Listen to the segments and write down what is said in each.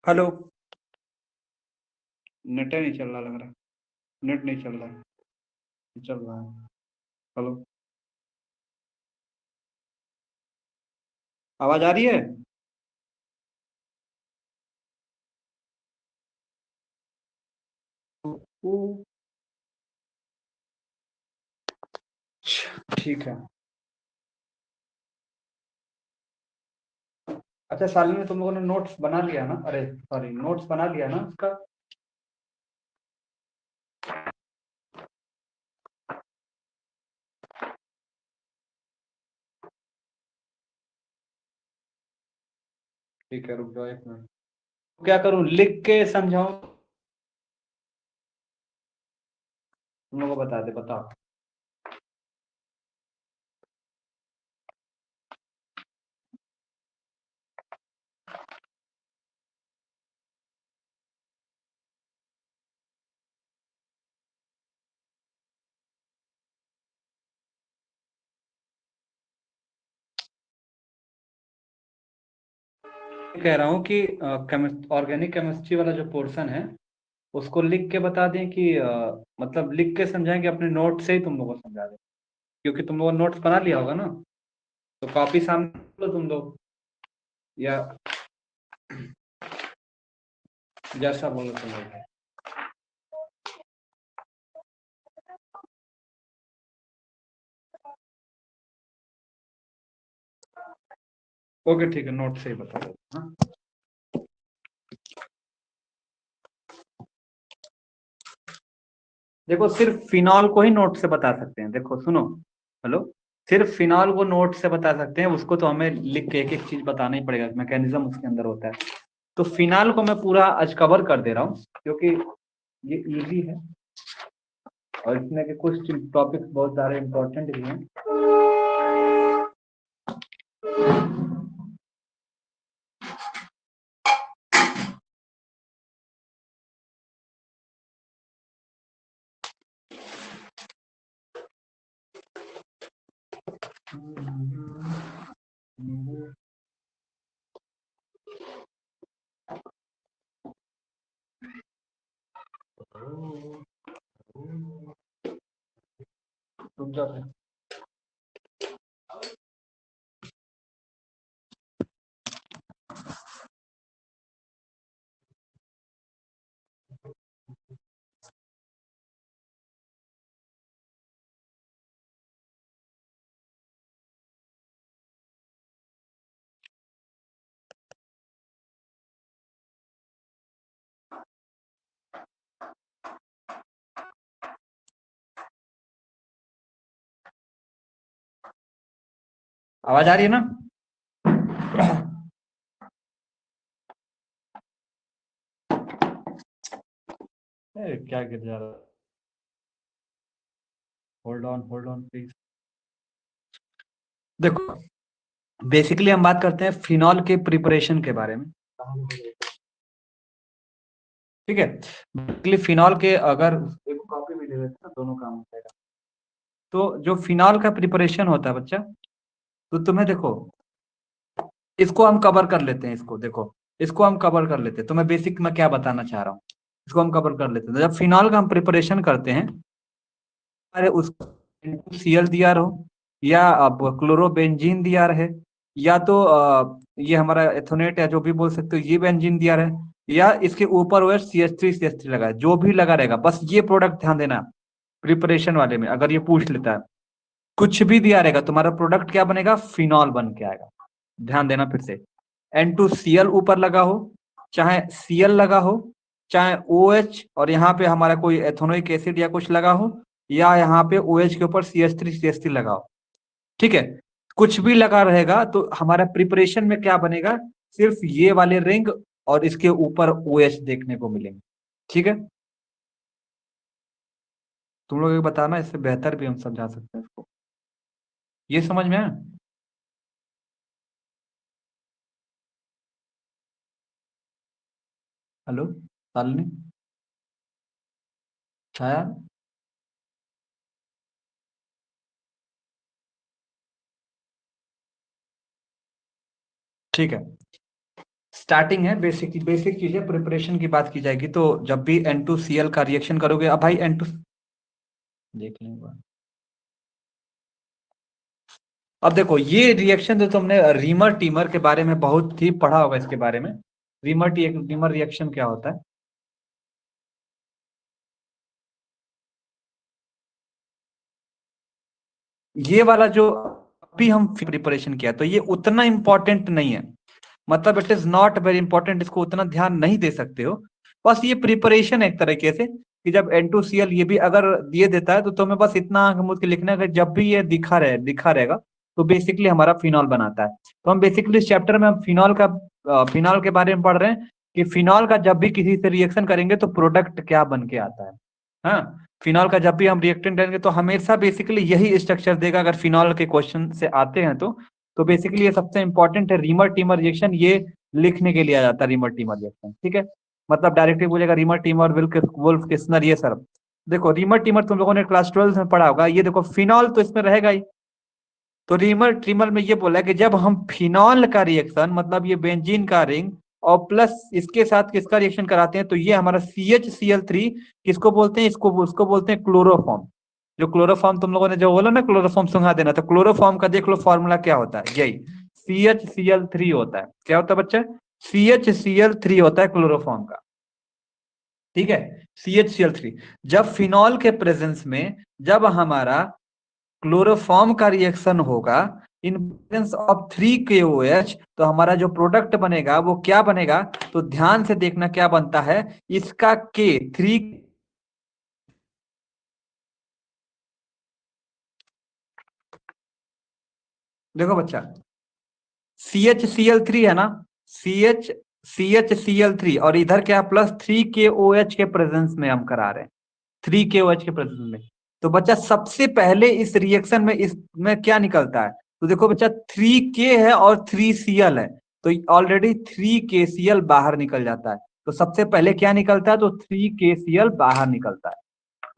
Hello. Net नहीं चल रहा लग रहा है। नेट नहीं चल रहा है। चल रहा है। हेलो। आवाज आ रही है? ओ, ठीक है। अच्छा शालिनी, तुम लोगों ने नोट्स बना लिया ना? अरे सॉरी, नोट्स बना लिया ना उसका? ठीक है, रुक जाओ एक मिनट। क्या करूं, लिख के समझाऊं? तुम लोगों को बता दे, बताओ। कह रहा हूँ कि ऑर्गेनिक केमिस्ट्री वाला जो पोर्शन है उसको लिख के बता दें कि मतलब लिख के समझाएं कि अपने नोट से ही तुम लोगों को समझा दें, क्योंकि तुम लोगों ने नोट्स बना लिया होगा ना। तो कॉपी सामने लो तुम लोग, या जैसा बोलो तुम लोग। ओके ठीक है, नोट से ही बता दो। हाँ, देखो सिर्फ फिनॉल को ही नोट से बता सकते हैं। देखो सुनो, हेलो। सिर्फ फिनॉल को नोट से बता सकते हैं, उसको तो हमें लिख के एक एक चीज बताना ही पड़ेगा, मैकेनिज्म उसके अंदर होता है। तो फिनाल को मैं पूरा आज कवर कर दे रहा हूँ, क्योंकि ये इजी है और इसमें के कुछ टॉपिक्स बहुत सारे इंपॉर्टेंट भी हैं। रुक जाओ फिर। आवाज आ रही है ना? क्या गिर जा रहा? Hold on please. देखो, बेसिकली हम बात करते हैं फिनॉल के प्रिपरेशन के बारे में। ठीक है, बेसिकली फिनॉल के, अगर एक कॉपी भी दे देते ना, दोनों काम हो जाएगा। तो जो फिनॉल का प्रिपरेशन होता है बच्चा, तो तुम्हें देखो, इसको हम कवर कर लेते हैं। इसको देखो, इसको हम कवर कर लेते हैं। तो मैं बेसिक में क्या बताना चाह रहा हूँ, इसको हम कवर कर लेते हैं। तो जब फिनॉल का हम प्रिपरेशन करते हैं, अरे उस सीएल डी आर हो, या अब क्लोरोबेंजीन डी आर है, या तो ये हमारा एथोनेट या जो भी बोल सकते हो, ये बेंजीन डी आर है, या इसके ऊपर वो CH3 लगा है, जो भी लगा रहेगा, बस ये प्रोडक्ट ध्यान देना। प्रिपरेशन वाले में अगर ये पूछ लेता है, कुछ भी दिया रहेगा, तुम्हारा प्रोडक्ट क्या बनेगा, फिनॉल बन के आएगा। ध्यान देना फिर से, N2Cl ऊपर लगा हो, चाहे Cl लगा हो, चाहे OH, और यहाँ पे हमारा कोई एथेनोइक एसिड या कुछ लगा हो, या यहाँ पे OH के ऊपर CH3 लगा हो, ठीक है, कुछ भी लगा रहेगा तो हमारा प्रिपरेशन में क्या बनेगा, सिर्फ ये वाले रिंग और इसके ऊपर OH देखने को मिलेंगे। ठीक है, तुम लोग ये बताना, इससे बेहतर भी हम समझा सकते हैं इसको। ये समझ में आया? हेलो शालिनी, छाया, ठीक है। स्टार्टिंग है, बेसिक बेसिक चीजें, प्रिपरेशन की बात की जाएगी। तो जब भी N2Cl का रिएक्शन करोगे, अब भाई N2 देख लेंगे। अब देखो, ये रिएक्शन जो तुमने रीमर टीमर के बारे में बहुत ही पढ़ा होगा, इसके बारे में, रीमर टीमर रिएक्शन क्या होता है। ये वाला जो अभी हम प्रिपरेशन किया, तो ये उतना इंपॉर्टेंट नहीं है, मतलब it is not very important, इसको उतना ध्यान नहीं दे सकते हो। बस ये प्रिपरेशन एक तरीके से, कि जब N2Cl ये भी अगर दिए देता है, तो तुम्हें बस इतना आंख मूंद के लिखना है कि जब भी ये दिखा रहेगा, तो बेसिकली हमारा फिनॉल बनाता है। तो हम बेसिकली इस चैप्टर में हम फिनॉल के बारे में पढ़ रहे हैं, कि फिनॉल का जब भी किसी से रिएक्शन करेंगे तो प्रोडक्ट क्या बन के आता है। हाँ, फिनॉल का जब भी हम रिएक्टेंट लेंगे तो हमेशा बेसिकली यही स्ट्रक्चर देगा, अगर फिनॉल के क्वेश्चन से आते हैं तो बेसिकली ये सबसे इंपॉर्टेंट है। रीमर टीमर रिएक्शन ये लिखने के लिए आ जाता है, रीमर टीमर रिएक्शन, ठीक है। मतलब डायरेक्टली बोलेगा रीमर टीमर, वुल्फ किस्नर, ये सब। देखो रीमर टीमर तुम लोगों ने क्लास 12 में पढ़ा होगा, ये देखो फिनॉल तो इसमें रहेगा ही। तो रीमर टीमर में ये बोला कि जब हम फिनॉल का रिएक्शन, मतलब ये बेंजीन का रिंग, और प्लस इसके साथ किसका रिएक्शन कराते हैं, तो ये हमारा CHCl3 किसको बोलते हैं, इसको उसको बोलते हैं क्लोरोफॉर्म। जो क्लोरोफॉर्म तुम लोगों ने जो बोला ना, क्लोरोफॉर्म सुंघा देना, तो क्लोरोफॉर्म का देख लो फॉर्मूला क्या होता है, यही CHCl3 होता है। क्या होता है बच्चा, CHCl3 होता है क्लोरोफॉर्म का, ठीक है। CHCl3 जब फिनॉल के प्रेजेंस में, जब हमारा क्लोरोफॉर्म का रिएक्शन होगा इन प्रेजेंस ऑफ 3KOH, तो हमारा जो प्रोडक्ट बनेगा वो क्या बनेगा, तो ध्यान से देखना क्या बनता है, इसका K3, देखो बच्चा, CHCl3 है ना, CHCl3, और इधर क्या प्लस 3KOH के प्रेजेंस में हम करा रहे हैं, 3KOH के प्रेजेंस में। तो बच्चा सबसे पहले इस रिएक्शन में इसमें क्या निकलता है, तो देखो बच्चा 3K है और 3Cl है, तो ऑलरेडी 3KCl बाहर निकल जाता है। तो सबसे पहले क्या निकलता है, तो 3KCl बाहर निकलता है।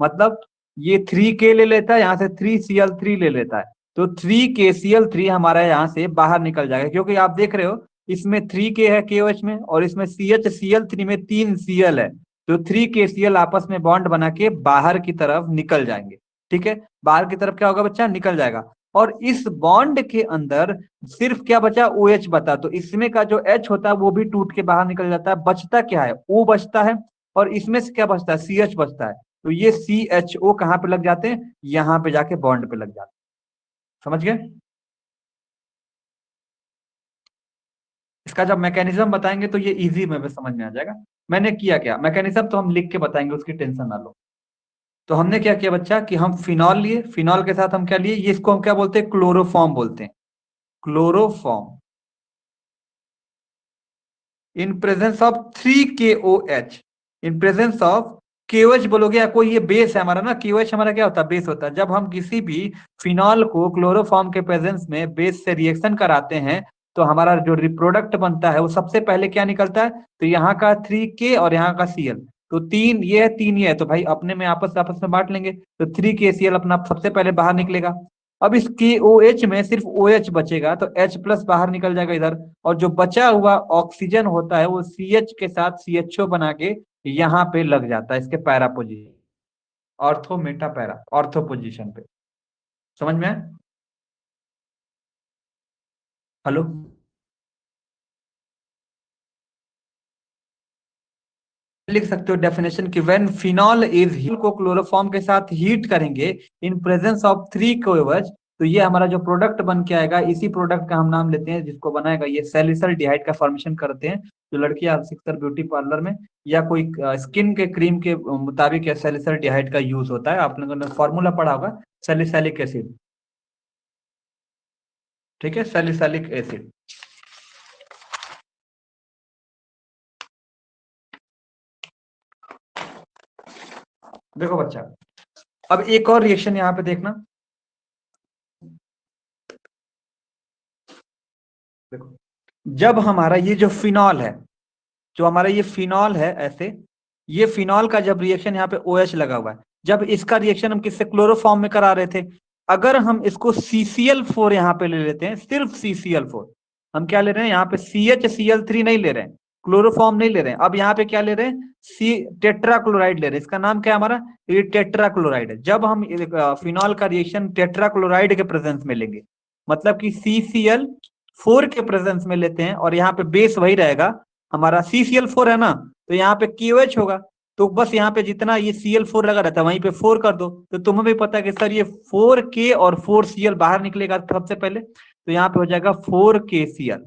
मतलब ये 3K ले लेता है, यहाँ से 3Cl3 ले लेता है, तो 3KCl3 हमारा यहाँ से बाहर निकल जाएगा, क्योंकि आप देख रहे हो इसमें 3K है KOH में, और इसमें CHCl3 में 3Cl है, तो 3KCl आपस में बॉन्ड बना के बाहर की तरफ निकल जाएंगे। ठीक है, बाहर की तरफ क्या होगा बच्चा, निकल जाएगा। और इस बॉन्ड के अंदर सिर्फ क्या बचा, OH बता, तो इसमें का जो H होता है वो भी टूट के बाहर निकल जाता है, बचता क्या है, O बचता है, और इसमें से क्या बचता है, CH बचता है। तो ये CHO कहाँ पे लग जाते हैं, यहाँ पे जाके बॉन्ड पे लग जाते हैं। समझ गए? इसका जब मैकेनिज्म बताएंगे तो ये इजी में समझ में आ जाएगा। मैंने किया क्या, मैकेनिज्म तो हम लिख के बताएंगे, उसकी टेंशन ना लो। तो हमने क्या किया बच्चा, कि हम फिनॉल लिए, फिनॉल के साथ हम क्या लिए, ये इसको हम क्या बोलते हैं, क्लोरोफॉर्म बोलते हैं, chloroform in presence of 3KOH, in presence of KOH बोलोगे, या कोई ये बेस है हमारा ना, KOH हमारा क्या होता है, बेस होता है। जब हम किसी भी फिनॉल को क्लोरोफॉर्म के प्रेजेंस में बेस से रिएक्शन कराते हैं, तो हमारा जो रिप्रोडक्ट बनता है वो सबसे पहले क्या निकलता है, तो यहाँ का 3K और यहाँ का Cl, तो तीन ये है तीन ये है, तो भाई अपने में आपस आपस में बांट लेंगे, तो 3KCl अपना सबसे पहले बाहर निकलेगा। अब इस KOH में सिर्फ OH बचेगा, तो H प्लस बाहर निकल जाएगा इधर, और जो बचा हुआ ऑक्सीजन होता है वो CH के साथ CHO बना के यहाँ पे लग जाता है, इसके para position, ortho Meta para, ortho position पे। समझ में आया? हेलो, लिख सकते हो डेफिनेशन कि व्हेन फिनॉल इज को क्लोरोफॉर्म के साथ हीट करेंगे इन प्रेजेंस ऑफ 3 कोएच, तो ये हमारा जो प्रोडक्ट बन के आएगा, इसी प्रोडक्ट का हम नाम लेते हैं, जिसको बनाएगा ये सैलिसल्डिहाइड का फॉर्मेशन करते हैं। जो लड़कियां अक्सर ब्यूटी पार्लर में या कोई स्किन के क्रीम के मुताबिक या सैलिसल्डिहाइड का यूज होता है। आप लोगों ने फॉर्मूला पढ़ा होगा, सैलिसैलिक एसिड। ठीक है, सैलिसैलिक एसिड। देखो बच्चा, अब एक और रिएक्शन यहाँ पे देखना। देखो, जब हमारा ये जो फिनॉल है, जो हमारा ये फिनॉल है ऐसे, ये फिनॉल का जब रिएक्शन यहाँ पे OH लगा हुआ है, जब इसका रिएक्शन हम किससे क्लोरोफॉर्म में करा रहे थे, अगर हम इसको CCl4 यहाँ पे ले लेते हैं, सिर्फ CCl4, हम क्या ले रहे हैं यहाँ पे, CHCl3 नहीं ले रहे हैं, क्लोरोफॉर्म नहीं ले रहे हैं, अब यहाँ पे क्या ले रहे हैं, सी टेट्राक्लोराइड ले रहे हैं। इसका नाम क्या है हमारा, ये टेट्राक्लोराइड है। जब हम फिनॉल का रिएक्शन टेट्राक्लोराइड के प्रेजेंस में लेंगे, मतलब कि CCl4 के प्रेजेंस में लेते हैं, और यहाँ पे बेस वही रहेगा हमारा, CCl4 है ना, तो यहाँ पे KOH होगा, तो बस यहाँ पे जितना ये Cl4 लगा रहता है वहीं पे 4 कर दो। तो तुम्हें भी पता है कि सर ये 4K और 4Cl बाहर निकलेगा सबसे पहले, तो यहाँ पे हो जाएगा 4KCl।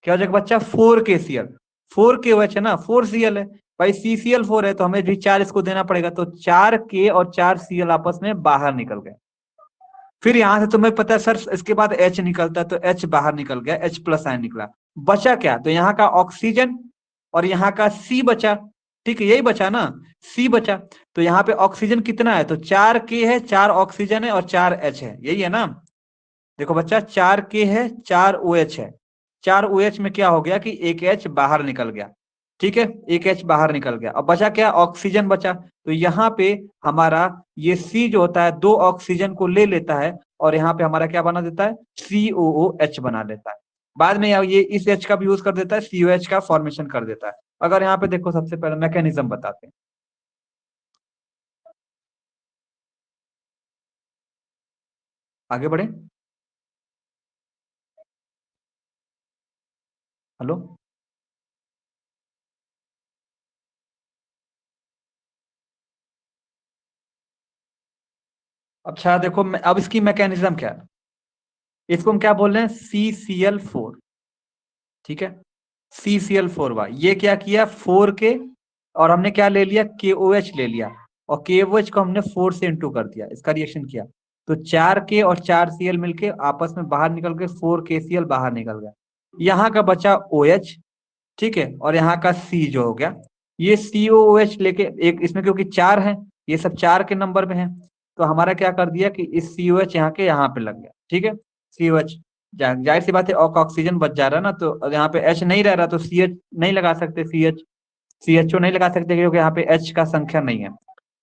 क्या हो जाएगा बच्चा, 4KCl। 4KOH है ना, 4Cl है, भाई CCl4 है तो हमें भी 4 इसको देना पड़ेगा, तो 4K और 4Cl आपस में बाहर निकल गए। फिर यहां से तुम्हें पता है सर इसके बाद H निकलता है, तो H बाहर निकल गया, H प्लस आयन निकला, बचा क्या, तो यहाँ का ऑक्सीजन और यहाँ का C बचा। ठीक है, यही बचा ना, C बचा। तो यहाँ पे ऑक्सीजन कितना है, तो 4K है, 4 ऑक्सीजन है और 4H है, यही है ना। देखो बच्चा, 4K है, 4OH है, 4OH में क्या हो गया कि एक H बाहर निकल गया। ठीक है, एक H बाहर निकल गया, अब बचा क्या, ऑक्सीजन बचा। तो यहाँ पे हमारा ये C जो होता है 2 ऑक्सीजन को ले लेता है, और यहाँ पे हमारा क्या बना देता है, COOH बना देता है। बाद में ये इस H का भी यूज कर देता है, COH का फॉर्मेशन कर देता है। अगर यहाँ पे देखो, सबसे पहले मैकेनिज्म बताते हैं, आगे बढ़े। हेलो, अच्छा देखो, अब इसकी मैकेनिज्म क्या है, इसको हम क्या बोल रहे हैं, CCl4। ठीक है, CCl4 ये क्या किया, 4K, और हमने क्या ले लिया, KOH ले लिया, और KOH को हमने 4 से इंटू कर दिया, इसका रिएक्शन किया, तो 4K और 4Cl मिलके आपस में बाहर निकल के 4KCl बाहर निकल गया। यहाँ का बचा OH, ठीक है, और यहाँ का C जो हो गया, ये COOH लेके एक इसमें क्योंकि 4 है, ये सब 4 के नंबर में है, तो हमारा क्या कर दिया कि इस COH यहाँ के यहाँ पे लग गया। ठीक है, COH, जाहिर सी बात है ऑक्सीजन बच जा रहा है ना, तो यहाँ पे H नहीं रह रहा, तो CH नहीं लगा सकते, CHO नहीं लगा सकते क्योंकि यहाँ पे H का संख्या नहीं है,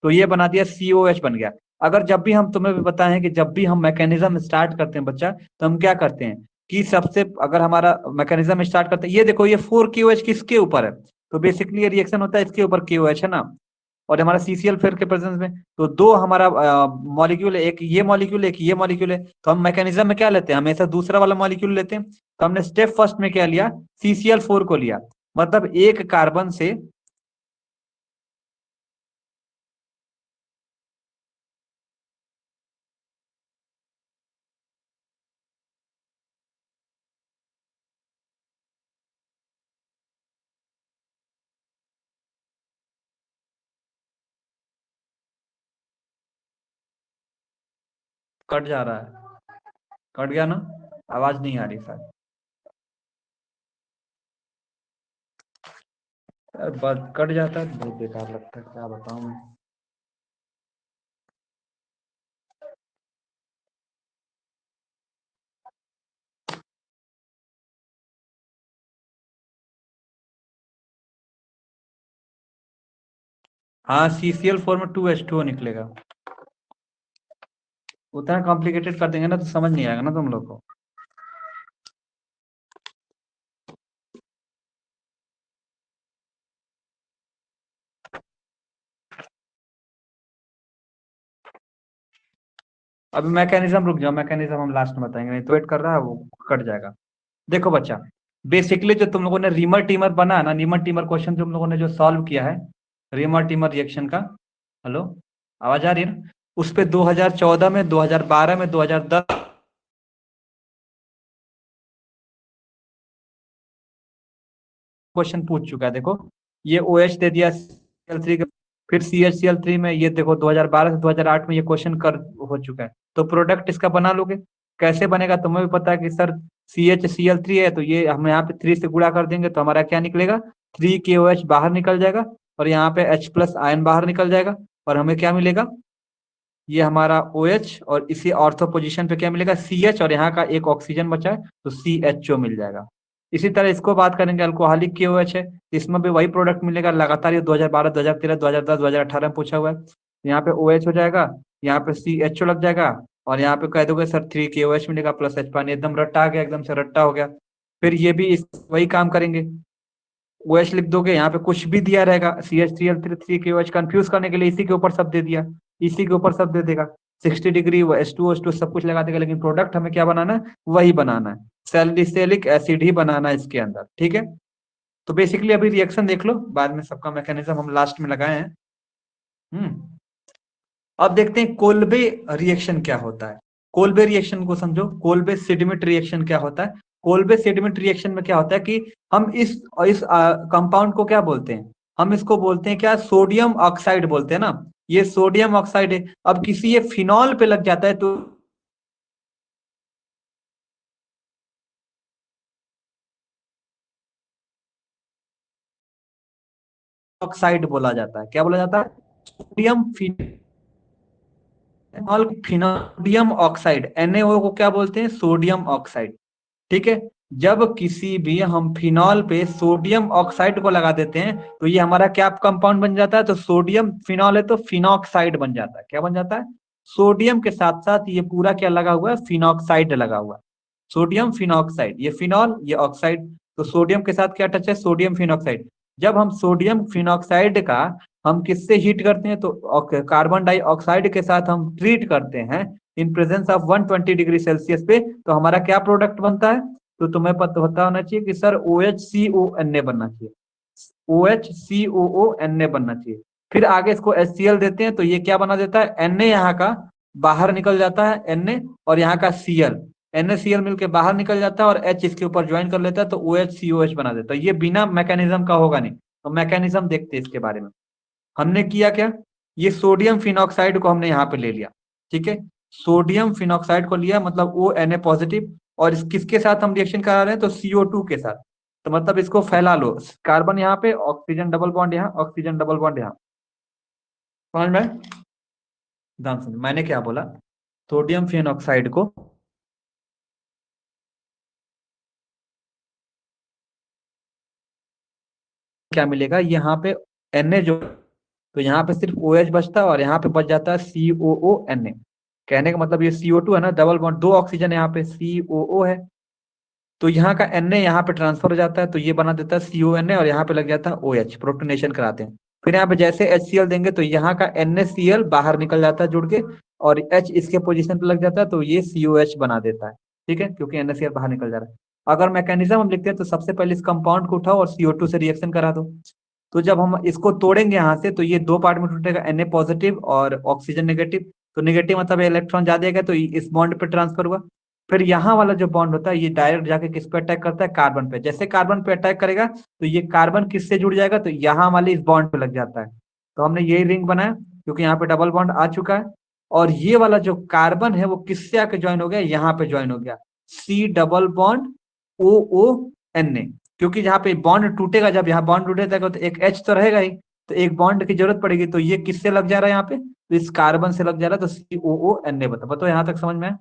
तो ये बना दिया, COH बन गया। अगर जब भी हम तुम्हें भी बताएं कि जब भी हम मैकेनिज्म स्टार्ट करते हैं बच्चा, तो हम क्या करते हैं कि सबसे अगर हमारा मैकेनिज्म स्टार्ट करते हैं, ये देखो ये 4KOH किसके ऊपर है, तो बेसिकली ये रिएक्शन होता है इसके ऊपर, KOH है ना, और हमारा CCl फिर के प्रेजेंस में, तो दो हमारा मॉलिक्यूल है, एक ये मॉलिक्यूल, एक ये मॉलिक्यूल है, तो हम मैकेनिज्म में क्या लेते हैं, हमेशा दूसरा वाला मॉलिक्यूल लेते हैं। तो हमने स्टेप फर्स्ट में क्या लिया, CCl4 को लिया, मतलब एक कार्बन से, कट जा रहा है, कट गया ना, आवाज नहीं आ रही सर, बस कट जाता है, बहुत बेकार लगता है, क्या बताऊं मैं। हाँ, CCl4 में 2H2O निकलेगा। उतना कॉम्प्लिकेटेड कर देंगे ना तो समझ नहीं आएगा ना तुम लोग को। अभी मैकेनिज्म रुक जाओ, मैकेनिज्म हम लास्ट में बताएंगे, नहीं तो वेट कर रहा है वो कट जाएगा। देखो बच्चा, बेसिकली जो तुम लोगों ने रीमर टीमर बना है ना, रीमर टीमर क्वेश्चन तुम लोगों ने जो सॉल्व किया है, रीमर टीमर रिएक्शन का, हेलो आवाज आ रही है ना, उस पे 2014 में, 2012 में, 2010 क्वेश्चन पूछ चुका है। देखो ये ओ एच दे दिया CL3 का, फिर CHCl3 में ये देखो 2012 से 2008 में ये क्वेश्चन कर हो चुका है। तो प्रोडक्ट इसका बना लोगे, कैसे बनेगा तुम्हें भी पता है कि सर CHCl3 है तो ये हम यहाँ पे 3 से गुणा कर देंगे तो हमारा क्या निकलेगा, 3KOH बाहर निकल जाएगा, और यहाँ पे H+ आयन बाहर निकल जाएगा, और हमें क्या मिलेगा, ये हमारा OH, और इसी ऑर्थो पोजीशन पे क्या मिलेगा, CH, और यहाँ का एक ऑक्सीजन बचा है तो CHO मिल जाएगा। इसी तरह इसको बात करेंगे अल्कोहलिक KOH है, इसमें भी वही प्रोडक्ट मिलेगा लगातार, ये 2012, 2013, 2010, 2018 में पूछा हुआ है। यहाँ पे OH हो जाएगा, यहाँ पे CHO लग जाएगा, और यहाँ पे कह दोगे सर 3KOH मिलेगा प्लस H पानी, एकदम रट्टा आ गया, एकदम से रट्टा हो गया। फिर ये भी वही काम करेंगे, OH लिख दोगे, यहाँ पे कुछ भी दिया रहेगा, CH3L3 कंफ्यूज करने के लिए इसी के ऊपर सब दे दिया, इसी के ऊपर सब दे देगा, 60 डिग्री वो H2O2 सब कुछ लगा देगा, लेकिन प्रोडक्ट हमें क्या बनाना है, वही बनाना है, सैलिसिलिक एसिड ही बनाना है इसके अंदर, ठीक है। तो बेसिकली अभी रिएक्शन देख लो, बाद में सबका मैकेनिज्म हम लास्ट में लगाए हैं। हम्म अब देखते हैं कोल्बे रिएक्शन क्या होता है। कोल्बे रिएक्शन को समझो, कोल्बे सिडमेट रिएक्शन क्या होता है। कोल्बे सिडमेट रिएक्शन में क्या होता है कि हम इस कंपाउंड को क्या बोलते हैं, हम इसको बोलते हैं क्या, सोडियम ऑक्साइड बोलते हैं ना, ये सोडियम ऑक्साइड है। अब किसी ये फिनॉल पे लग जाता है तो ऑक्साइड बोला जाता है, क्या बोला जाता है, सोडियम फिनॉल, फिनोडियम ऑक्साइड, NaO को क्या बोलते हैं, सोडियम ऑक्साइड, ठीक है। जब किसी भी हम फिनॉल पे सोडियम ऑक्साइड को लगा देते हैं तो ये हमारा क्या कंपाउंड बन जाता है, तो सोडियम फिनॉल है तो फिनॉक्साइड बन जाता है, क्या बन जाता है, सोडियम के साथ साथ ये पूरा क्या लगा हुआ है, फिनॉक्साइड लगा हुआ है, सोडियम फिनॉक्साइड, ये फिनॉल ये ऑक्साइड, तो सोडियम के साथ क्या टच है, सोडियम फिनॉक्साइड। जब हम सोडियम फिनॉक्साइड का हम किससे हीट करते हैं, तो कार्बन डाइऑक्साइड के साथ हम ट्रीट करते हैं in presence of 120 degree Celsius पे, तो हमारा क्या प्रोडक्ट बनता है, तो तुम्हें पता होना चाहिए कि सर OHCONA बनना चाहिए, OHCOONA बनना चाहिए। फिर आगे इसको HCl देते हैं तो ये क्या बना देता है, Na यहाँ का बाहर निकल जाता है, Na, और यहाँ का Cl, NaCl मिलके बाहर निकल जाता है, और H इसके ऊपर ज्वाइन कर लेता है तो OHCOH बना देता है। ये बिना मैकेनिज्म का होगा नहीं, तो मैकेनिज्म देखते हैं इसके बारे में। हमने किया क्या, ये सोडियम फिनॉक्साइड को हमने यहाँ पे ले लिया, ठीक है, सोडियम फिनॉक्साइड को लिया मतलब ONA पॉजिटिव, और इस किसके साथ हम रिएक्शन करा रहे हैं, तो CO2 के साथ, तो मतलब इसको फैला लो, कार्बन यहाँ पे, ऑक्सीजन डबल बॉन्ड यहाँ, ऑक्सीजन डबल बॉन्ड यहाँ, समझ में, ध्यान सुन मैंने क्या बोला, सोडियम फिनॉक्साइड को क्या मिलेगा यहाँ पे, Na जो, तो यहाँ पे सिर्फ OH बचता है, और यहाँ पे बच जाता है COONA। कहने का मतलब ये CO2 है ना, डबल बॉन्ड, दो ऑक्सीजन यहाँ पे COO है, तो यहाँ का Na यहाँ पे ट्रांसफर हो जाता है तो ये बना देता है CONA, और यहाँ पे लग जाता है OH, प्रोटोनेशन कराते हैं। फिर यहाँ पे जैसे HCl देंगे तो यहाँ का NaCl बाहर निकल जाता है जुड़ के, और H इसके पोजीशन पे लग जाता है तो ये COH बना देता है, ठीक है, क्योंकि NaCl बाहर निकल जा रहा है। अगर मैकेनिज्म हम लिखते हैं तो सबसे पहले इस कंपाउंड को उठाओ और CO2 से रिएक्शन करा दो। तो जब हम इसको तोड़ेंगे यहाँ से तो ये दो पार्ट में टूटेगा, Na पॉजिटिव और ऑक्सीजन नेगेटिव, तो नेगेटिव मतलब इलेक्ट्रॉन ज्यादा है तो इस बॉन्ड पे ट्रांसफर हुआ। फिर यहाँ वाला जो बॉन्ड होता है ये डायरेक्ट जाके किस पे अटैक करता है, कार्बन पे, जैसे कार्बन पे अटैक करेगा तो ये कार्बन किससे जुड़ जाएगा, तो यहाँ वाले इस बॉन्ड पे लग जाता है। तो हमने यही रिंग बनाया क्योंकि यहाँ पे डबल बॉन्ड आ चुका है, और ये वाला जो कार्बन है वो किससे आके ज्वाइन हो गया, यहाँ पे ज्वाइन हो गया, C डबल बॉन्ड OONA, क्योंकि जहाँ पे बॉन्ड टूटेगा, जब यहाँ बॉन्ड टूटेगा तो एक H तो रहेगा ही, तो एक बॉन्ड की जरूरत पड़ेगी, तो ये किससे लग जा रहा है यहाँ पे, तो इस कार्बन से लग जा रहा है, तो COONA। बताओ यहाँ तक समझ में है?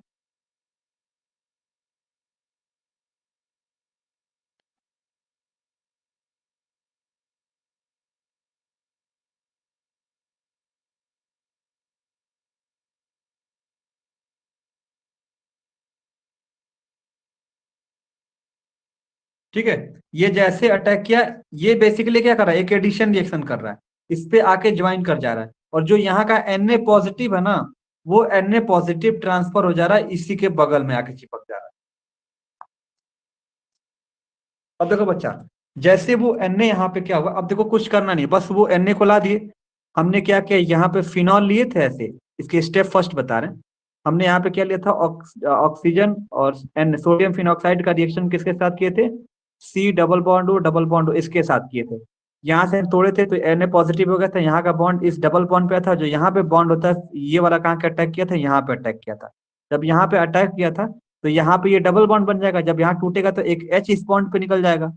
ठीक है। ये जैसे अटैक किया, ये बेसिकली क्या कर रहा है, एक एडिशन रिएक्शन कर रहा है, इस पे आके ज्वाइन कर जा रहा है, और जो यहाँ का Na पॉजिटिव है ना, वो Na पॉजिटिव ट्रांसफर हो जा रहा है, इसी के बगल में आके चिपक जा रहा है। अब देखो बच्चा, जैसे वो Na यहाँ पे क्या हुआ, अब देखो कुछ करना नहीं, बस वो Na को ला दिए। हमने क्या किया, यहाँ पे फिनॉल लिए थे ऐसे, इसके स्टेप फर्स्ट बता रहे हैं। हमने यहाँ पे क्या लिया था, ऑक्सीजन और सोडियम फिनॉक्साइड का रिएक्शन किसके साथ किए थे, C double bond O double bond O इसके साथ किए थे। यहाँ से हम तोड़े थे तो Na पॉजिटिव हो गया था, यहाँ का बॉन्ड इस डबल बॉन्ड पे था, जो यहाँ पे बॉन्ड होता है ये वाला कहाँ के अटैक किया था, यहाँ पे अटैक किया था। जब यहाँ पे अटैक किया था तो यहाँ पे ये डबल बॉन्ड बन जाएगा, जब यहाँ टूटेगा तो एक H इस बॉन्ड पे निकल जाएगा,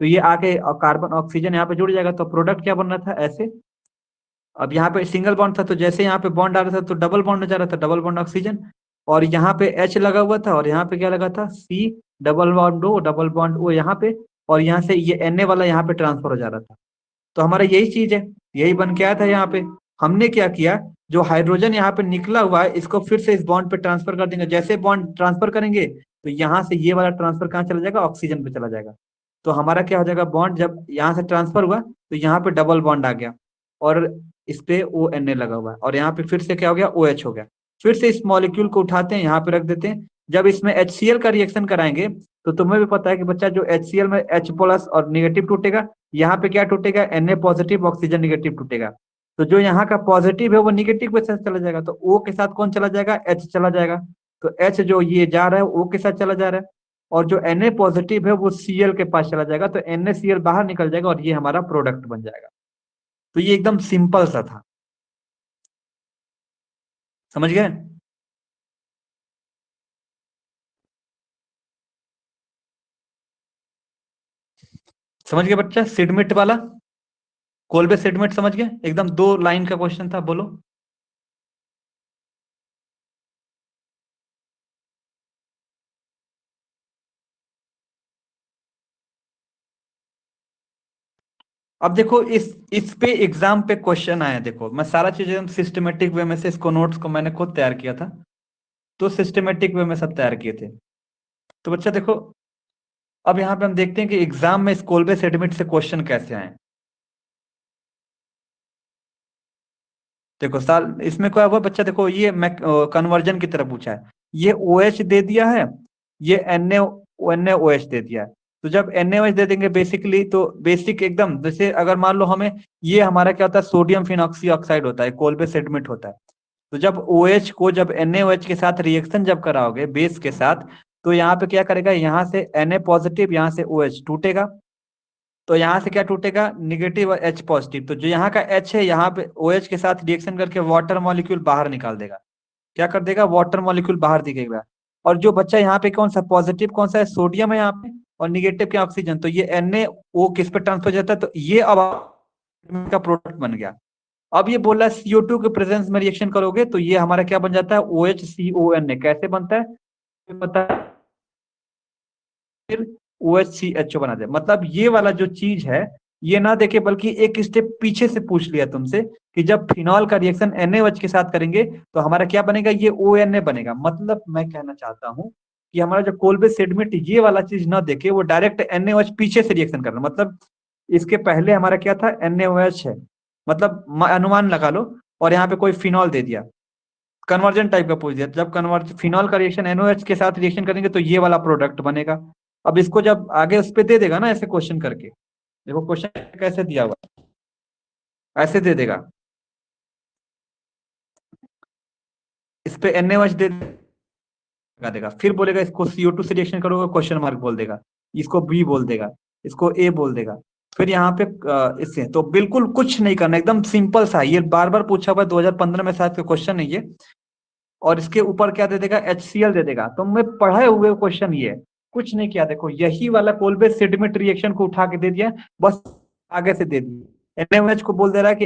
तो ये आके कार्बन ऑक्सीजन यहाँ पे जुड़ जाएगा, तो प्रोडक्ट क्या बन रहा था ऐसे। अब यहाँ पे सिंगल बॉन्ड था, तो जैसे यहाँ पे बॉन्ड आ रहा था तो डबल बॉन्ड हो जा रहा था, डबल बॉन्ड ऑक्सीजन, और यहाँ पे H लगा हुआ था, और यहाँ पे क्या लगा था, C double bond O double bond O यहाँ पे, और यहाँ से ये Na वाला यहाँ पे ट्रांसफर हो जा रहा था। तो हमारा यही चीज है, यही बन के आया था यहाँ पे। हमने क्या किया, जो हाइड्रोजन यहाँ पे निकला हुआ है इसको फिर से इस बॉन्ड पे ट्रांसफर कर देंगे, जैसे बॉन्ड ट्रांसफर करेंगे तो यहाँ से ये वाला ट्रांसफर कहाँ चला जाएगा, ऑक्सीजन पे चला जाएगा। तो हमारा क्या हो जाएगा, बॉन्ड जब यहाँ से ट्रांसफर हुआ तो यहाँ पे डबल बॉन्ड आ गया, और इस पे ONA लगा हुआ है, और यहाँ पे फिर से क्या हो गया, OH हो गया। फिर से इस मॉलिक्यूल को उठाते हैं, यहाँ पे रख देते हैं। जब इसमें HCl का रिएक्शन कराएंगे तो तुम्हें भी पता है कि बच्चा, जो HCl में H प्लस और निगेटिव टूटेगा, यहाँ पे क्या टूटेगा, Na पॉजिटिव ऑक्सीजन निगेटिव टूटेगा। तो जो यहाँ का पॉजिटिव है वो निगेटिव के साथ चला जाएगा, तो O के साथ कौन चला जाएगा, H चला जाएगा। तो H जो ये जा रहा है O के साथ चला जा रहा है, और जो Na पॉजिटिव है वो Cl के पास चला जाएगा, तो NaCl बाहर निकल जाएगा, और ये हमारा प्रोडक्ट बन जाएगा। तो ये एकदम सिंपल सा था, समझ गए। समझ गए बच्चा, सिडमिट वाला, कोलबे सिडमिट समझ गए, एकदम 2 लाइन का क्वेश्चन था, बोलो। अब देखो इस पे एग्जाम पे क्वेश्चन आए, देखो मैं सारा चीज एकदम सिस्टमेटिक वे में से, इसको नोट्स को मैंने खुद तैयार किया था, तो सिस्टमेटिक वे में सब तैयार किए थे। तो बच्चा देखो, अब यहाँ पे हम देखते हैं कि एग्जाम में इस कोलबे सेडमिट से क्वेश्चन कैसे आए। देखो साल इसमें क्या हुआ बच्चा, देखो ये मैं कन्वर्जन की तरफ पूछा है, ये OH दे दिया है, ये NaOH दे दिया है। तो जब NaOH दे देंगे बेसिकली, तो बेसिक एकदम जैसे अगर मान लो हमें, ये हमारा क्या होता है, सोडियम फिनॉक्सी ऑक्साइड होता है, कोलबे सेडमिट होता है। तो जब OH को जब NaOH के साथ रिएक्शन जब कराओगे बेस के साथ, तो यहाँ पे क्या करेगा, यहाँ से Na पॉजिटिव, यहाँ से OH टूटेगा, तो यहाँ से क्या टूटेगा, निगेटिव और H पॉजिटिव, तो जो यहाँ का H है यहाँ पे OH के साथ रिएक्शन करके वाटर मॉलिक्यूल बाहर निकाल देगा। क्या कर देगा, वाटर मॉलिक्यूल बाहर दिखेगा। और जो बच्चा यहाँ पे कौन सा पॉजिटिव, कौन सा है, सोडियम है यहाँ पे, और निगेटिव क्या, ऑक्सीजन, तो ये NaO किस पे ट्रांसफर जाता है, तो ये अब का प्रोडक्ट बन गया। अब ये बोला CO2 के प्रेजेंस में रिएक्शन करोगे तो ये हमारा क्या बन जाता है, OHCONA, कैसे बनता है पता है? फिर OHCHO बना दे, मतलब ये वाला जो चीज है, ये ना देखे बल्कि एक स्टेप पीछे से पूछ लिया तुमसे, कि जब फिनॉल का रिएक्शन NaOH के साथ करेंगे तो हमारा क्या बनेगा, ये ONA बनेगा। मतलब मैं कहना चाहता हूँ कि हमारा जो कोलबे सेडमेंट ये वाला चीज ना देखे, वो डायरेक्ट NaOH पीछे से रिएक्शन कर रहा है, मतलब इसके पहले हमारा क्या था, NaOH है, मतलब अनुमान लगा लो, और यहाँ पे कोई फिनॉल दे दिया, कन्वर्जन टाइप का पूछ दिया, जब कन्वर्ज फिनॉल का रिएक्शन NaOH के साथ रिएक्शन करेंगे तो ये वाला प्रोडक्ट बनेगा। अब इसको जब आगे उस पे दे देगा ना ऐसे क्वेश्चन करके, देखो क्वेश्चन कैसे दिया हुआ, ऐसे दे देगा, इस पे NaOH दे देगा, फिर बोलेगा इसको CO2 से रिएक्शन करोगे, क्वेश्चन मार्क बोल देगा, इसको B बोल देगा, इसको A बोल देगा, फिर यहाँ पे इससे तो बिल्कुल कुछ नहीं करना, एकदम सिंपल सा, ये बार बार पूछा हुआ है, 2015 में शायद क्वेश्चन है ये। और इसके ऊपर क्या दे देगा, HCl दे देगा, तो मैं पढ़े हुए क्वेश्चन ये, कुछ नहीं किया, देखो यही वाला कोलबे सेडिमेंट रिएक्शन को उठा के दे दिया, बस आगे से दे दिया। NaOH को बोल दे रहा है कि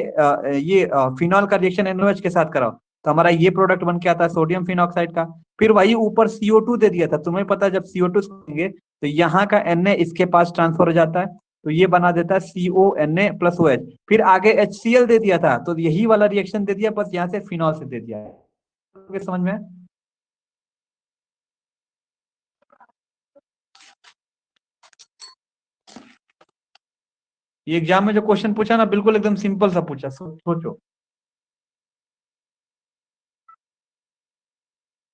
ये फिनॉल का रिएक्शन NaOH के साथ कराओ, तो हमारा ये प्रोडक्ट बन के आता है सोडियम फिनॉक्साइड का। फिर वही ऊपर CO2 दे दिया था, तुम्हें पता है जब CO2 देंगे तो यहाँ का Na इसके पास ट्रांसफर हो जाता है, तो ये बना देता है CONA प्लस OH। फिर आगे HCl दे दिया था, तो यही वाला रिएक्शन दे दिया, बस यहाँ से फिनॉल से दे दिया है, समझ में। ये एग्जाम में जो क्वेश्चन पूछा ना बिल्कुल एकदम सिंपल सा पूछा, सोचो।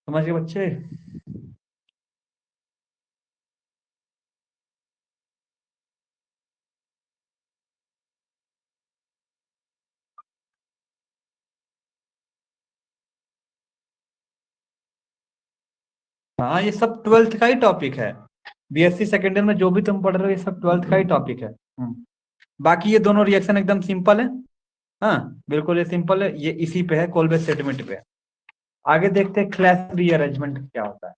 समझ गए बच्चे? हाँ ये सब ट्वेल्थ का ही टॉपिक है। बीएससी सेकेंड ईयर में जो भी तुम पढ़ रहे हो ये सब ट्वेल्थ का ही टॉपिक है। बाकी ये दोनों रिएक्शन एकदम सिंपल है। हाँ बिल्कुल ये सिंपल है, ये इसी पे है, कोलबे सेटलमेंट पे है। आगे देखते हैं क्लास रीअरेंजमेंट क्या होता है।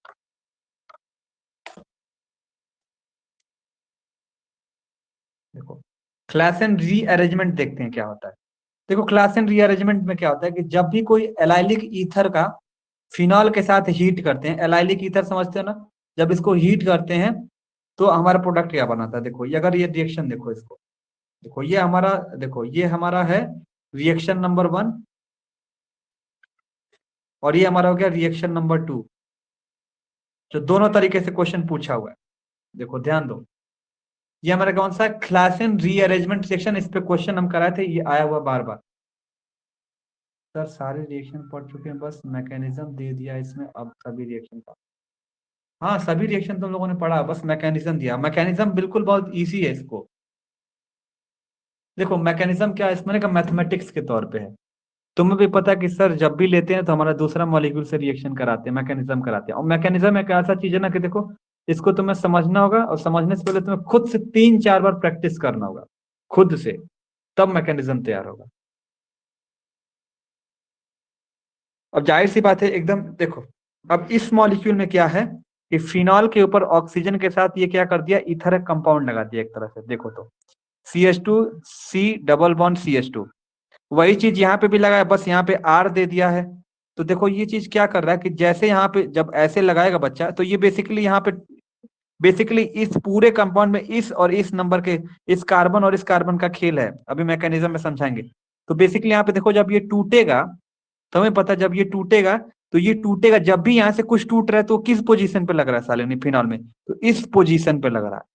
देखो क्लास एंड रीअरेंजमेंट देखते हैं क्या होता है। देखो क्लास एंड रीअरेंजमेंट में क्या होता है कि जब भी कोई एलाइलिक ईथर का फिनॉल के साथ हीट करते हैं, एलाइलिक ईथर समझते हो ना, जब इसको हीट करते हैं तो हमारा प्रोडक्ट क्या बनाता है। देखो ये अगर ये रिएक्शन देखो इसको, देखो ये हमारा, देखो ये हमारा है रिएक्शन नंबर 1 और ये हमारा हो गया रिएक्शन नंबर 2, जो दोनों तरीके से क्वेश्चन पूछा हुआ है। देखो ध्यान दो, ये हमारा कौन सा क्लास एंड रीअरेंजमेंट सेक्शन, इस पे क्वेश्चन हम कराए थे, ये आया हुआ बार बार। सर सारे रिएक्शन पढ़ चुके हैं, बस मैकेनिज्म दे दिया इसमें, अब सभी रिएक्शन का। हाँ सभी रिएक्शन तुम लोगों ने पढ़ा, बस मैकेनिज्म दिया। मैकेनिज्म बिल्कुल बहुत इजी है इसको। देखो मैकेनिज्म क्या है इसमें का, मैथमेटिक्स के तौर पे है। तुम्हें भी पता है कि सर जब भी लेते हैं तो हमारा दूसरा मॉलिक्यूल से रिएक्शन कराते हैं, मैकेनिज्म कराते हैं। और मैकेनिज्म एक ऐसा चीज है ना कि देखो इसको तुम्हें समझना होगा, और समझने से पहले तुम्हें खुद से 3-4 बार प्रैक्टिस करना होगा खुद से, तब मैकेनिज्म तैयार होगा। अब जाहिर सी बात है एकदम, देखो अब इस मॉलिक्यूल में क्या है कि फिनॉल के ऊपर ऑक्सीजन के साथ ये क्या कर दिया, इथर कंपाउंड लगा दिया एक तरह से। देखो तो CH2 C double bond CH2, वही चीज यहाँ पे भी लगा है, बस यहाँ पे R दे दिया है। तो देखो ये चीज क्या कर रहा है कि जैसे यहाँ पे जब ऐसे लगाएगा बच्चा, तो ये बेसिकली यहाँ पे बेसिकली इस पूरे कंपाउंड में इस और इस नंबर के, इस कार्बन और इस कार्बन का खेल है, अभी मैकेनिज्म में समझाएंगे। तो बेसिकली यहाँ पे देखो जब ये टूटेगा, तो हमें पता है जब ये टूटेगा, तो ये टूटेगा जब भी यहाँ से कुछ टूट रहा है तो किस पोजीशन पे लग रहा है साले फिनॉल में, तो इस पोजीशन पे लग रहा है।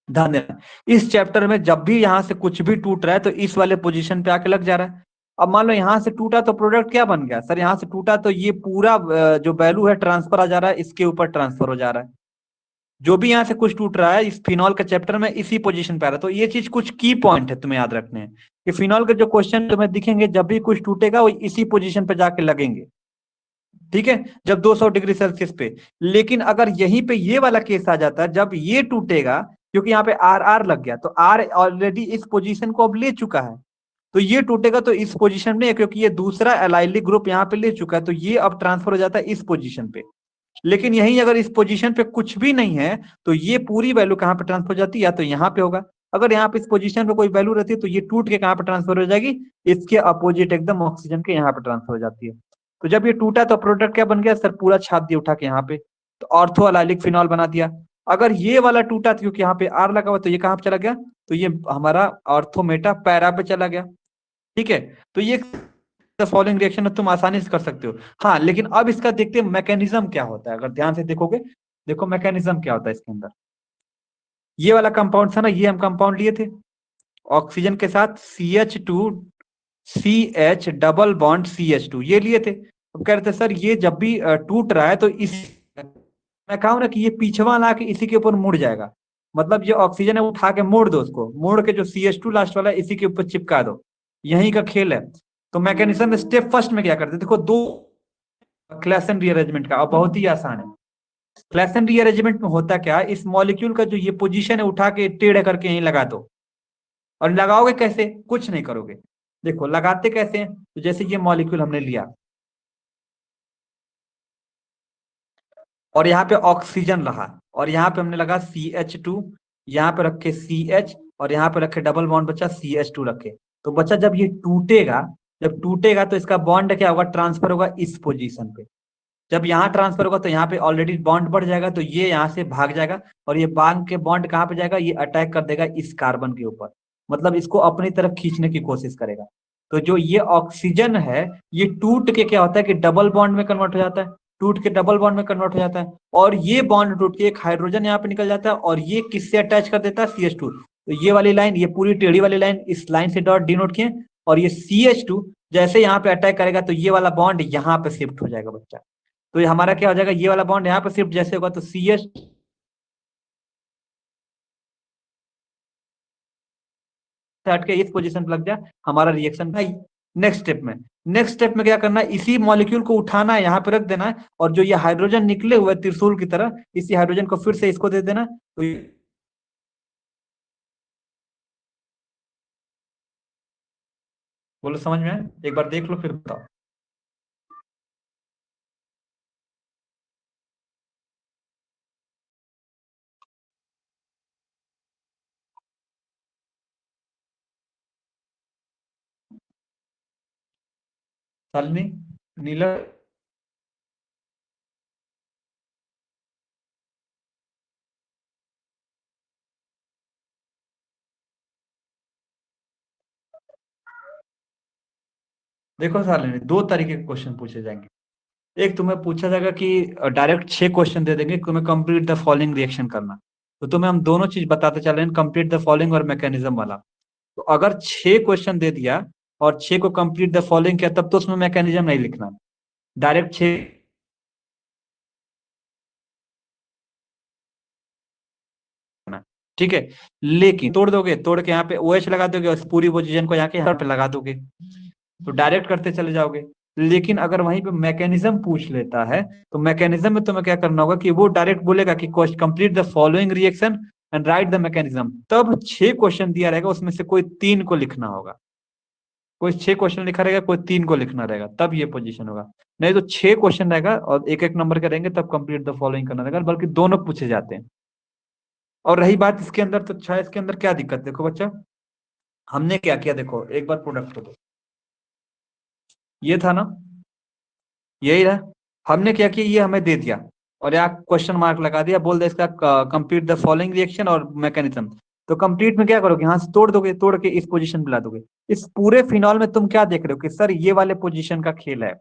ध्यान देना, इस चैप्टर में जब भी यहाँ से कुछ भी टूट रहा है तो इस वाले पोजीशन पे आके लग जा रहा है। अब मान लो यहाँ से टूटा तो प्रोडक्ट क्या बन गया, सर यहाँ से टूटा तो ये पूरा जो वैल्यू है ट्रांसफर आ जा रहा है, इसके ऊपर ट्रांसफर हो जा रहा है। जो भी यहाँ से कुछ टूट रहा है इस फिनॉल के चैप्टर में इसी पोजीशन पे आ रहा है। तो ये चीज कुछ की पॉइंट है तुम्हें याद रखने हैं कि फिनॉल के जो क्वेश्चन तुम्हें दिखेंगे जब भी कुछ टूटेगा वो इसी पोजीशन पे जाके लगेंगे, ठीक है, जब 200 डिग्री सेल्सियस पे। लेकिन अगर यहीं पे ये वाला केस आ जाता है जब ये टूटेगा, क्योंकि यहाँ पे आर आर लग गया, तो आर ऑलरेडी इस पोजीशन को अब ले चुका है, तो ये टूटेगा तो इस पोजीशन में, क्योंकि ये दूसरा एलाइलिक ग्रुप यहाँ पे ले चुका है, तो ये अब ट्रांसफर हो जाता है इस पोजीशन पे। लेकिन यही अगर इस पोजीशन पे कुछ भी नहीं है तो ये पूरी वैल्यू कहाँ पे ट्रांसफर हो जाती है, या तो यहाँ पे होगा। अगर यहाँ पे इस पोजीशन पे कोई वैल्यू रहती है तो ये टूट के कहाँ पे ट्रांसफर हो जाएगी, इसके अपोजिट एकदम ऑक्सीजन के यहाँ पे ट्रांसफर हो जाती है। तो जब ये टूटा तो प्रोडक्ट क्या बन गया सर, पूरा छाप दिया उठा के यहाँ पे, तो ऑर्थो अलाइलिक फिनॉल बना दिया। अगर ये वाला टूटा क्योंकि यहाँ पे आर लगा हुआ, तो ये कहाँ पे चला गया, तो ये हमारा ऑर्थोमेटा पैरा पे चला गया, ठीक है। तो ये फॉलोइंग रिएक्शन तुम आसानी से कर सकते हो। हाँ लेकिन अब इसका देखते हैं मैकेनिज्म क्या होता है, अगर ध्यान से देखोगे, देखो मैकेनिज्म क्या होता है इसके अंदर। ये वाला कंपाउंड था ना, ये हम कंपाउंड लिए थे ऑक्सीजन के साथ CH2 CH double bond CH2 ये लिए थे। अब कह रहे थे सर ये जब भी टूट रहा है तो इस, मैं कहूँ ना कि ये पीछवा ला के इसी के ऊपर मुड़ जाएगा, मतलब ये ऑक्सीजन है उठा के मोड़ दो उसको, मोड़ के जो CH2 लास्ट वाला है इसी के ऊपर चिपका दो, यही का खेल है। तो मैकेनिज्म स्टेप फर्स्ट में क्या करते, देखो दो क्लासन रीअरेंजमेंट का, और बहुत ही आसान है। क्लासन रीअरेंजमेंट में होता क्या है, इस मॉलिक्यूल का जो ये पोजीशन है उठा के टेढ़े करके यहीं लगा दो। और लगाओगे कैसे, कुछ नहीं करोगे, देखो लगाते कैसे हैं, तो जैसे ये मॉलिक्यूल हमने लिया और यहाँ पे ऑक्सीजन रहा, और यहाँ पे हमने लगा CH2, यहाँ पे रखे CH, और यहाँ पे रखे डबल बॉन्ड बचा CH2 रखे। तो बच्चा जब ये टूटेगा, जब टूटेगा तो इसका बॉन्ड क्या होगा, ट्रांसफर होगा इस पोजीशन पे। जब यहाँ ट्रांसफर होगा तो यहाँ पे ऑलरेडी बॉन्ड बढ़ जाएगा, तो ये यहाँ से भाग जाएगा, और ये भाग के बॉन्ड कहाँ पे जाएगा, ये अटैक कर देगा इस कार्बन के ऊपर, मतलब इसको अपनी तरफ खींचने की कोशिश करेगा। तो जो ये ऑक्सीजन है ये टूट के क्या होता है कि डबल बॉन्ड में कन्वर्ट हो जाता है, टूट के डबल बॉन्ड में कन्वर्ट हो जाता है, और ये बॉन्ड टूट के एक हाइड्रोजन यहाँ पे निकल जाता है, और ये किससे अटैच कर देता है, CH2। तो ये वाली लाइन, ये पूरी टेढ़ी वाली लाइन इस लाइन से डॉट डिनोट किए, और ये CH2 जैसे यहाँ पे अटैक करेगा तो ये वाला बॉन्ड यहाँ पे शिफ्ट हो जाएगा बच्चा। तो ये हमारा क्या हो जाएगा, ये वाला बॉन्ड यहाँ पे शिफ्ट जैसे होगा तो CH से हट के इस पोजीशन पर लग जाए, हमारा रिएक्शन का नेक्स्ट स्टेप में। नेक्स्ट स्टेप में क्या करना है, इसी मॉलिक्यूल को उठाना है, यहाँ पे रख देना है, और जो ये हाइड्रोजन निकले हुए त्रिशूल की तरह, इसी हाइड्रोजन को फिर से इसको दे देना। तो बोलो समझ में आया? एक बार देख लो फिर बताओ। शालिनी, नीला, देखो शालिनी, दो तरीके के क्वेश्चन पूछे जाएंगे। एक तुम्हें पूछा जाएगा कि डायरेक्ट 6 क्वेश्चन दे देंगे, तुम्हें कंप्लीट द फॉलोइंग रिएक्शन करना। तो तुम्हें हम दोनों चीज बताते चल रहे हैं, कंप्लीट द फॉलोइंग और मैकेनिज्म वाला। तो अगर 6 क्वेश्चन दे दिया और 6 को कंप्लीट द फॉलोइंग किया, तब तो उसमें मैकेनिज्म नहीं लिखना, डायरेक्ट 6। ठीक है, लेकिन तोड़ दोगे, तोड़ के यहाँ पे OH लगा दोगे और पूरी पोजीशन को यहाँ के यहाँ पे लगा दोगे, तो डायरेक्ट करते चले जाओगे। लेकिन अगर वहीं पे मैकेनिज्म पूछ लेता है, तो मैकेनिज्म में तुम्हें क्या करना होगा कि वो डायरेक्ट बोलेगा कि complete the following reaction and right the mechanism. तब 6 क्वेश्चन दिया रहेगा, उसमें से कोई 3 को लिखना होगा। कोई 6 क्वेश्चन लिखा रहेगा, कोई 3 को लिखना रहेगा, तब ये पोजीशन होगा। नहीं तो 6 क्वेश्चन रहेगा और एक एक नंबर के रहेंगे, तब कंप्लीट द फॉलोइंग करना रहेगा, बल्कि दोनों पूछे जाते हैं। और रही बात इसके अंदर, तो अच्छा इसके अंदर क्या दिक्कत, देखो बच्चा, हमने क्या किया, देखो एक बार प्रोडक्ट को दो, ये था ना, यही रहा। हमने क्या किया, ये हमें दे दिया और यहाँ क्वेश्चन मार्क लगा दिया, बोल दे इसका कंप्लीट द फॉलोइंग रिएक्शन और मैकेनिज्म। तो कंप्लीट में क्या करोगे, यहाँ से तोड़ दोगे, तोड़ के इस पोजीशन पे ला दोगे। इस पूरे फिनॉल में तुम क्या देख रहे हो कि सर ये वाले पोजीशन का खेल है,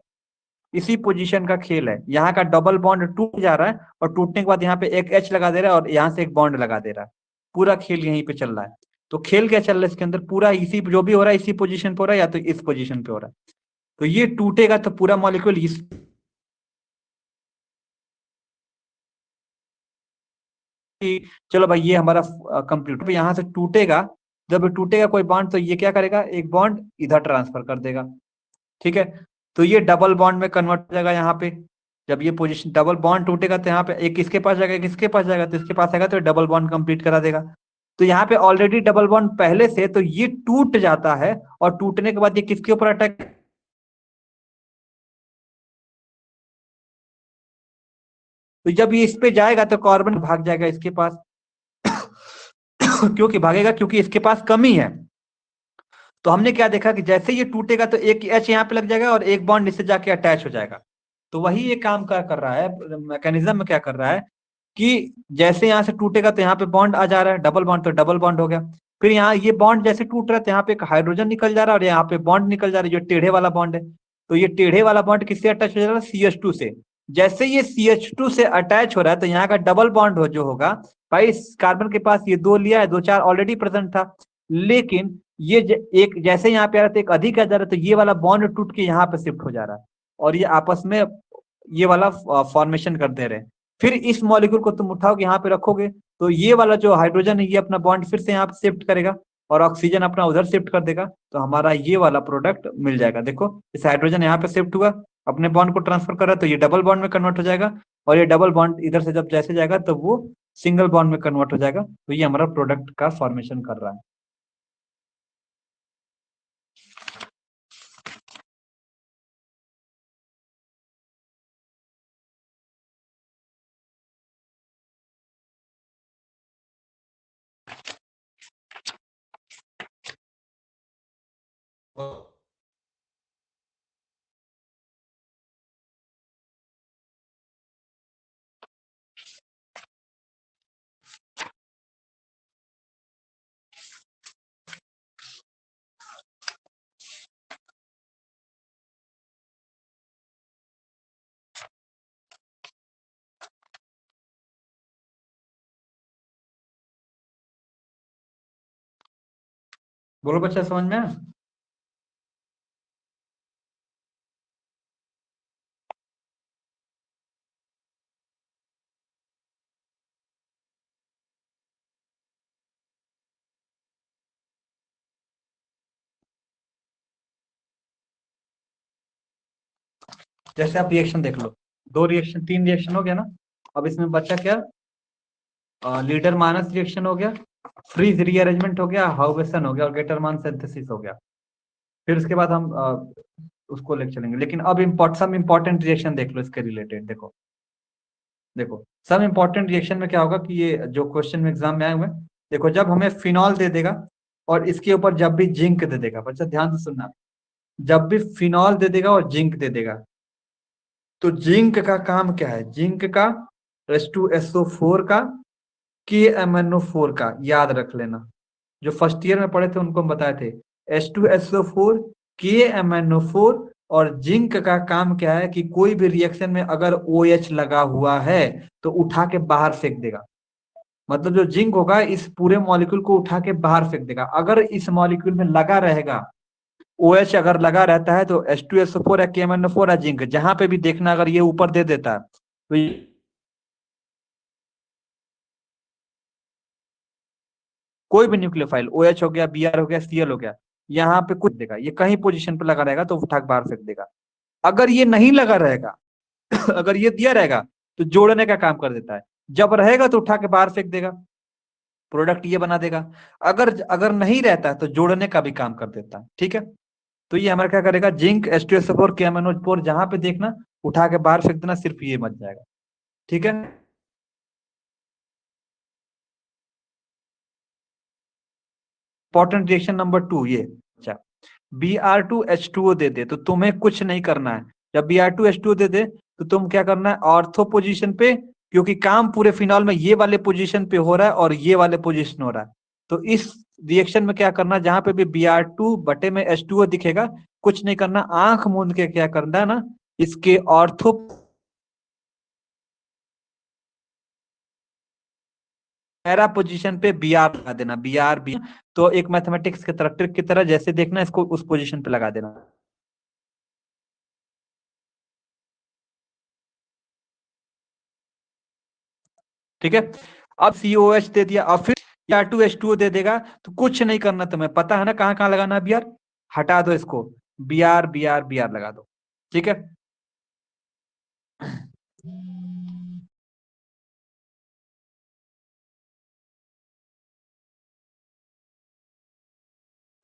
इसी पोजीशन का खेल है। यहाँ का डबल बॉन्ड टूट जा रहा है और टूटने के बाद यहाँ पे एक H लगा दे रहा है और यहाँ से एक बॉन्ड लगा दे रहा है। पूरा खेल यहीं पे चल रहा है। तो खेल क्या चल रहा है इसके अंदर, पूरा इसी जो भी हो रहा है इसी पोजीशन पे हो रहा है या तो इस पोजीशन पे हो रहा है। तो ये टूटेगा तो पूरा मॉलिक्यूल इस, चलो भाई ये हमारा कंप्लीट यहाँ से टूटेगा। जब टूटेगा कोई बॉन्ड तो ये क्या करेगा, एक बॉन्ड इधर ट्रांसफर कर देगा। ठीक है, तो ये डबल बॉन्ड में कन्वर्ट हो जाएगा यहाँ पे। जब ये पोजीशन डबल बॉन्ड टूटेगा तो यहाँ पे एक इसके पास जाएगा, एक इसके पास जाएगा, तो इसके पास आएगा तो डबल बॉन्ड कंप्लीट करा देगा। तो यहाँ पे ऑलरेडी डबल बॉन्ड पहले से, तो ये टूट जाता है और टूटने के बाद ये किसके ऊपर अटैक, तो जब ये इस पे जाएगा तो कार्बन भाग जाएगा इसके पास। क्योंकि भागेगा, क्योंकि इसके पास कमी है। तो हमने क्या देखा कि जैसे ये टूटेगा तो एक H यहाँ पे लग जाएगा और एक बॉन्ड इससे जाके अटैच हो जाएगा। तो वही ये काम क्या कर रहा है, मैकेनिज्म में क्या कर रहा है कि जैसे यहाँ से टूटेगा तो यहाँ पे बॉन्ड आ जा रहा है, डबल बॉन्ड, तो डबल बॉन्ड हो गया। फिर यहाँ ये बॉन्ड जैसे टूट रहा है तो यहाँ पे एक हाइड्रोजन निकल जा रहा है और यहाँ पे बॉन्ड निकल जा रहा है जो टेढ़े वाला बॉन्ड है। तो ये टेढ़े वाला बॉन्ड किससे अटैच हो जा रहा है, CH2 से। जैसे ये CH2 से अटैच हो रहा है तो यहाँ का डबल बॉन्ड हो जो होगा, भाई इस कार्बन के पास ये दो लिया है, दो चार ऑलरेडी प्रेजेंट था। लेकिन ये एक जैसे यहाँ पे आ रहा था, एक अधिक आ जा रहा है, तो ये वाला बॉन्ड टूट के यहाँ पे शिफ्ट हो जा रहा है और ये आपस में ये वाला फॉर्मेशन कर दे रहे हैं। फिर इस मॉलिक्यूल को तुम उठाओगे यहाँ पे रखोगे, तो ये वाला जो हाइड्रोजन है ये अपना बॉन्ड फिर से यहाँ पे शिफ्ट करेगा और ऑक्सीजन अपना उधर शिफ्ट कर देगा, तो हमारा ये वाला प्रोडक्ट मिल जाएगा। देखो इस हाइड्रोजन यहाँ पे शिफ्ट हुआ, अपने बॉन्ड को ट्रांसफर कर रहा है, तो ये डबल बॉन्ड में कन्वर्ट हो जाएगा और ये डबल बॉन्ड इधर से जब जैसे जाएगा तो वो सिंगल बॉन्ड में कन्वर्ट हो जाएगा। तो ये हमारा प्रोडक्ट का फॉर्मेशन कर रहा है। बोलो बच्चा, समझ में आया? जैसे आप रिएक्शन देख लो, दो रिएक्शन, तीन रिएक्शन हो गया ना। अब इसमें बचा क्या? लीडर मानस रिएक्शन हो गया, फ्रीज रीअरेंजमेंट हो गया, हाउवेसन हो गया, और गेटरमान सिंथेसिस हो गया। फिर उसके बाद हम उसको लेके चलेंगे। लेकिन अब सब इंपॉर्टेंट रिएक्शन देख लो इसके रिलेटेड। देखो देखो, सब इंपॉर्टेंट रिएक्शन में क्या होगा कि ये जो क्वेश्चन में एग्जाम में आए हुए हैं, देखो जब हमें फिनॉल दे देगा और इसके ऊपर जब भी जिंक दे देगा, बच्चा ध्यान से सुनना, जब भी फिनॉल दे देगा और जिंक दे देगा, तो जिंक का काम क्या है? जिंक का H2SO4 का, KMnO4 का, याद रख लेना। जो फर्स्ट ईयर में पढ़े थे उनको हम बताए थे। H2SO4, KMnO4 और जिंक का काम क्या है कि कोई भी रिएक्शन में अगर OH लगा हुआ है तो उठा के बाहर फेंक देगा। मतलब जो जिंक होगा इस पूरे मॉलिक्यूल को उठा के बाहर फेंक देगा। अगर इस मॉलिक्यूल में लगा रहेगा, OH अगर लगा रहता है, तो H2SO4 या KMnO4 या जिंक, जहां पे भी देखना अगर ये ऊपर दे देता है तो कोई भी न्यूक्लियोफाइल, OH हो गया, Br हो गया, Cl हो गया, यहाँ पे कुछ देगा, ये कहीं पोजीशन पे लगा रहेगा तो उठा के बाहर फेंक देगा। अगर ये नहीं लगा रहेगा अगर ये दिया रहेगा तो जोड़ने का काम कर देता है। जब रहेगा तो उठा के बाहर फेंक देगा, प्रोडक्ट ये बना देगा। अगर अगर नहीं रहता है तो जोड़ने का भी काम कर देता है। ठीक है, तो ये हमारा क्या करेगा? जिंक, H2SO4, KMnO4, जहां पे देखना उठा के बाहर फेंक देना, सिर्फ ये बच जाएगा। ठीक है, इंपॉर्टेंट रिएक्शन नंबर 2 ये। अच्छा, Br2H2O दे दे तो तुम्हें कुछ नहीं करना है। जब Br2H2O दे दे तो तुम क्या करना है? ऑर्थो पोजीशन पे, क्योंकि काम पूरे फिनॉल में ये वाले पोजीशन पे हो रहा है और ये वाले पोजीशन हो रहा है, तो इस रिएक्शन में क्या करना? जहां पे भी Br2 बटे में H2O दिखेगा, कुछ नहीं करना, आंख मूंद के क्या करना है ना, इसके ऑर्थो पैरा पोजीशन पे Br लगा देना। Br तो एक मैथमेटिक्स की तरह, ट्रिक की तरह, जैसे देखना इसको उस पोजीशन पे लगा देना। ठीक है, अब COH दे दिया, अब फिर Br2H2O दे देगा, तो कुछ नहीं करना, तुम्हें पता है ना कहाँ कहाँ लगाना है Br। हटा दो इसको, Br लगा दो। ठीक है,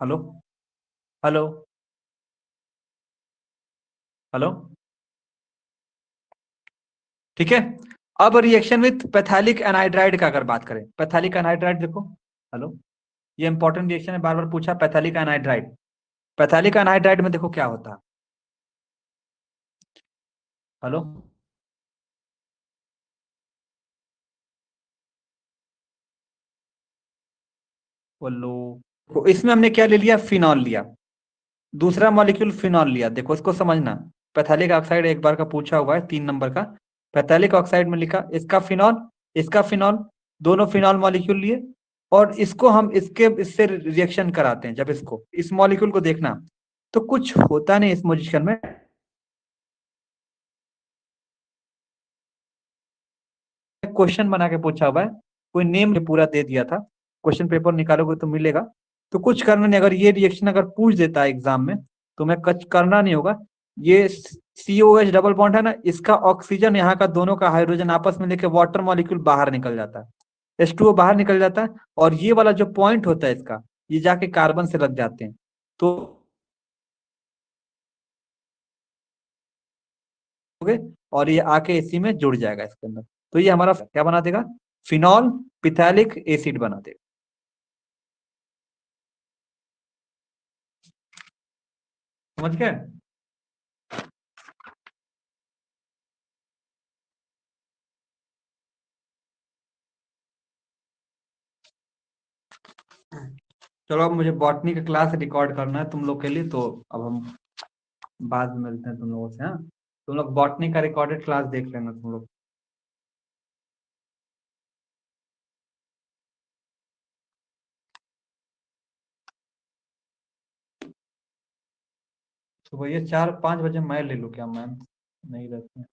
हेलो हेलो हेलो। ठीक है, अब रिएक्शन विथ पैथेलिक एनहाइड्राइड का अगर बात करें, पैथेलिक एनहाइड्राइड देखो। हेलो, ये इंपॉर्टेंट रिएक्शन है, बार बार पूछा, पैथेलिक एनहाइड्राइड। पैथेलिक एनहाइड्राइड में देखो क्या होता है। हेलो, बोलो। तो इसमें हमने क्या ले लिया? फिनॉल लिया, दूसरा मॉलिक्यूल फिनॉल लिया। देखो इसको समझना, पैथेलिक ऑक्साइड एक बार का पूछा हुआ है, 3 नंबर का। पैथेलिक ऑक्साइड में लिखा इसका फिनॉल, इसका फिनॉल, दोनों फिनॉल मॉलिक्यूल लिए, और इसको हम इससे रिएक्शन कराते हैं। जब इसको, इस मॉलिक्यूल को देखना, तो कुछ होता नहीं इस पोजीशन में, क्वेश्चन बना के पूछा हुआ है, कोई नेम पूरा दे दिया था, क्वेश्चन पेपर निकालोगे तो मिलेगा। तो कुछ करना नहीं, अगर ये रिएक्शन अगर पूछ देता है एग्जाम में, तो मैं कुछ करना नहीं होगा। ये COH डबल बॉन्ड है ना, इसका ऑक्सीजन यहाँ का दोनों का हाइड्रोजन आपस में लेके वाटर मॉलिक्यूल बाहर निकल जाता है, H2O बाहर निकल जाता है, और ये वाला जो पॉइंट होता है इसका, ये जाके कार्बन से लग जाते हैं, तो और ये आके इसी में जुड़ जाएगा इसके अंदर। तो ये हमारा क्या बना देगा? फिनॉल पिथैलिक एसिड बना देगा। समझ गए? चलो, अब मुझे बॉटनी का क्लास रिकॉर्ड करना है तुम लोग के लिए, तो अब हम बाद में मिलते हैं तुम लोगों से। हाँ, तुम लोग बॉटनी का रिकॉर्डेड क्लास देख लेना तुम लोग। तो भैया 4-5 बजे मैं ले लूँ क्या? मैम नहीं रहते हैं।